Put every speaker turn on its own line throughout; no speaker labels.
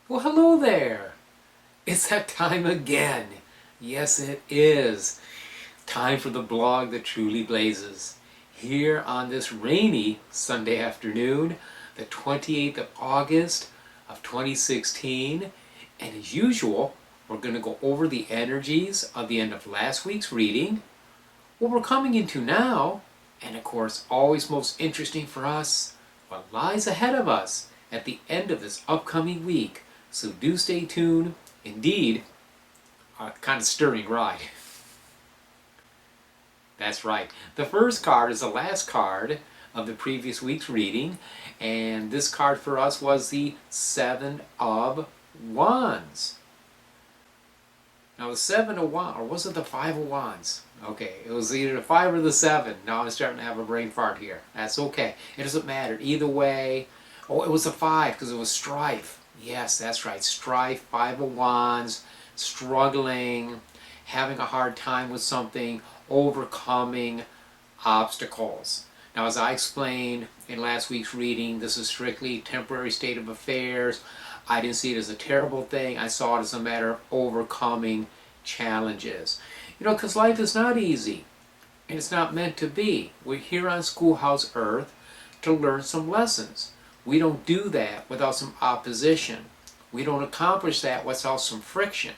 Well, hello there. It's that time again. Yes, it is. Time for the blog that truly blazes. Here on this rainy Sunday afternoon, the 28th of August of 2016. And as usual, we're going to go over the energies of the end of last week's reading, what we're coming into now, and of course, always most interesting for us, what lies ahead of us at the end of this upcoming week. So do stay tuned. Indeed, a kind of stirring ride. That's right. The first card is the last card of the previous week's reading, and this card for us was the Seven of Wands. Now the Seven of Wands, or was it the Five of Wands? Okay, it was either the 5 or the 7. Now I'm starting to have a brain fart here. That's okay. It doesn't matter. Either way. Oh, it was the 5 because it was strife. Yes, that's right. Strife, 5 of Wands, struggling, having a hard time with something, overcoming obstacles. Now, as I explained in last week's reading, this is strictly temporary state of affairs. I didn't see it as a terrible thing. I saw it as a matter of overcoming challenges. You know, because life is not easy, and it's not meant to be. We're here on Schoolhouse Earth to learn some lessons. We don't do that without some opposition. We don't accomplish that without some friction.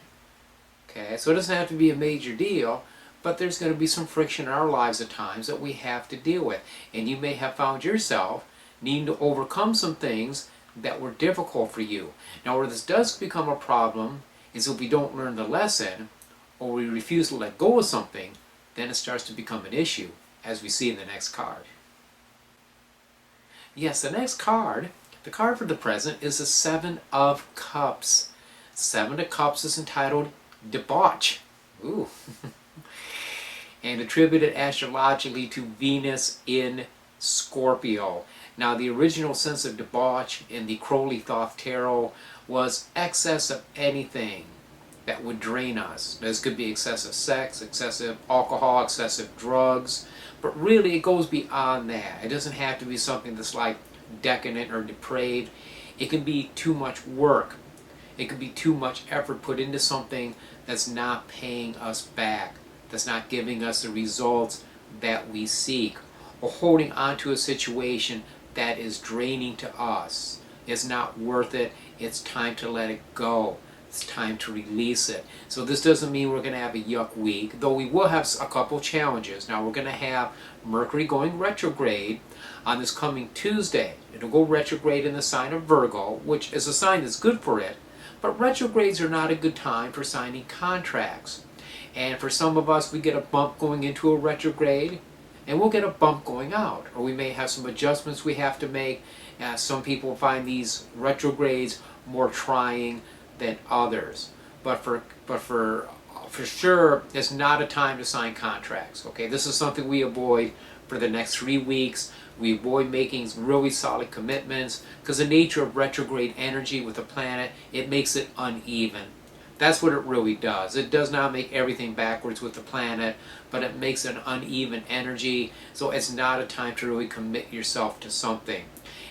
Okay, so it doesn't have to be a major deal, but there's going to be some friction in our lives at times that we have to deal with. And you may have found yourself needing to overcome some things that were difficult for you. Now, where this does become a problem is if we don't learn the lesson or we refuse to let go of something, then it starts to become an issue, as we see in the next card. Yes, the next card, the card for the present, is the Seven of Cups. Seven of Cups is entitled Debauch. Ooh. And attributed astrologically to Venus in Scorpio. Now, the original sense of debauch in the Crowley Thoth Tarot was excess of anything that would drain us. This could be excessive sex, excessive alcohol, excessive drugs, but really it goes beyond that. It doesn't have to be something that's like decadent or depraved. It can be too much work. It can be too much effort put into something that's not paying us back, that's not giving us the results that we seek, or holding on to a situation that is draining to us. It's not worth it. It's time to let it go. It's time to release it. So this doesn't mean we're going to have a yuck week, though we will have a couple challenges. Now we're going to have Mercury going retrograde on this coming Tuesday. It'll go retrograde in the sign of Virgo, which is a sign that's good for it, but retrogrades are not a good time for signing contracts. And for some of us, we get a bump going into a retrograde, and we'll get a bump going out. Or we may have some adjustments we have to make. Some people find these retrogrades more trying than others. But for sure, it's not a time to sign contracts. Okay, this is something we avoid for the next 3 weeks. We avoid making really solid commitments because the nature of retrograde energy with the planet, it makes it uneven. That's what it really does. It does not make everything backwards with the planet, but it makes an uneven energy, so it's not a time to really commit yourself to something.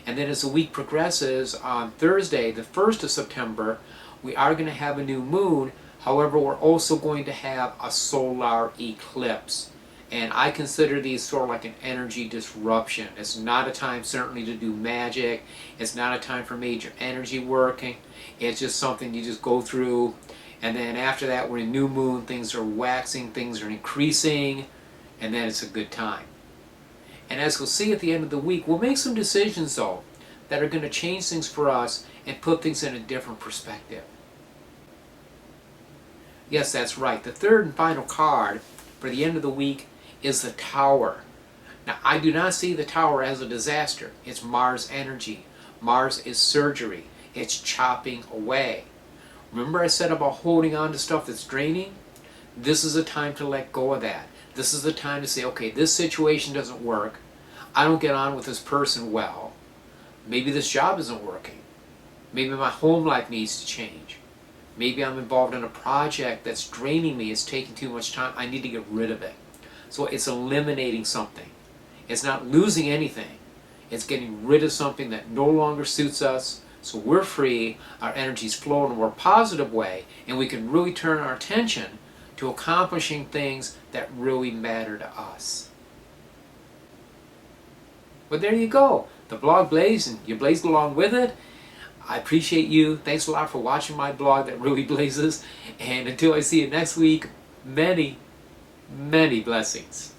And then as the week progresses, on Thursday, the 1st of September, we are going to have a new moon. However, we're also going to have a solar eclipse. And I consider these sort of like an energy disruption. It's not a time certainly to do magic. It's not a time for major energy working. It's just something you just go through. And then after that, we're in new moon. Things are waxing. Things are increasing. And then it's a good time. And as we'll see at the end of the week, we'll make some decisions, though, that are going to change things for us and put things in a different perspective. Yes, that's right. The third and final card for the end of the week is the Tower. Now, I do not see the Tower as a disaster. It's Mars energy. Mars is surgery. It's chopping away. Remember I said about holding on to stuff that's draining? This is a time to let go of that. This is the time to say, okay, this situation doesn't work. I don't get on with this person well. Maybe this job isn't working. Maybe my home life needs to change. Maybe I'm involved in a project that's draining me. It's taking too much time. I need to get rid of it. So it's eliminating something. It's not losing anything. It's getting rid of something that no longer suits us, So we're free, our energies flow in a more positive way, and we can really turn our attention to accomplishing things that really matter to us. But there you go. The blog blazed, and you blazed along with it. I appreciate you. Thanks a lot for watching my blog that really blazes. And until I see you next week, many, many blessings.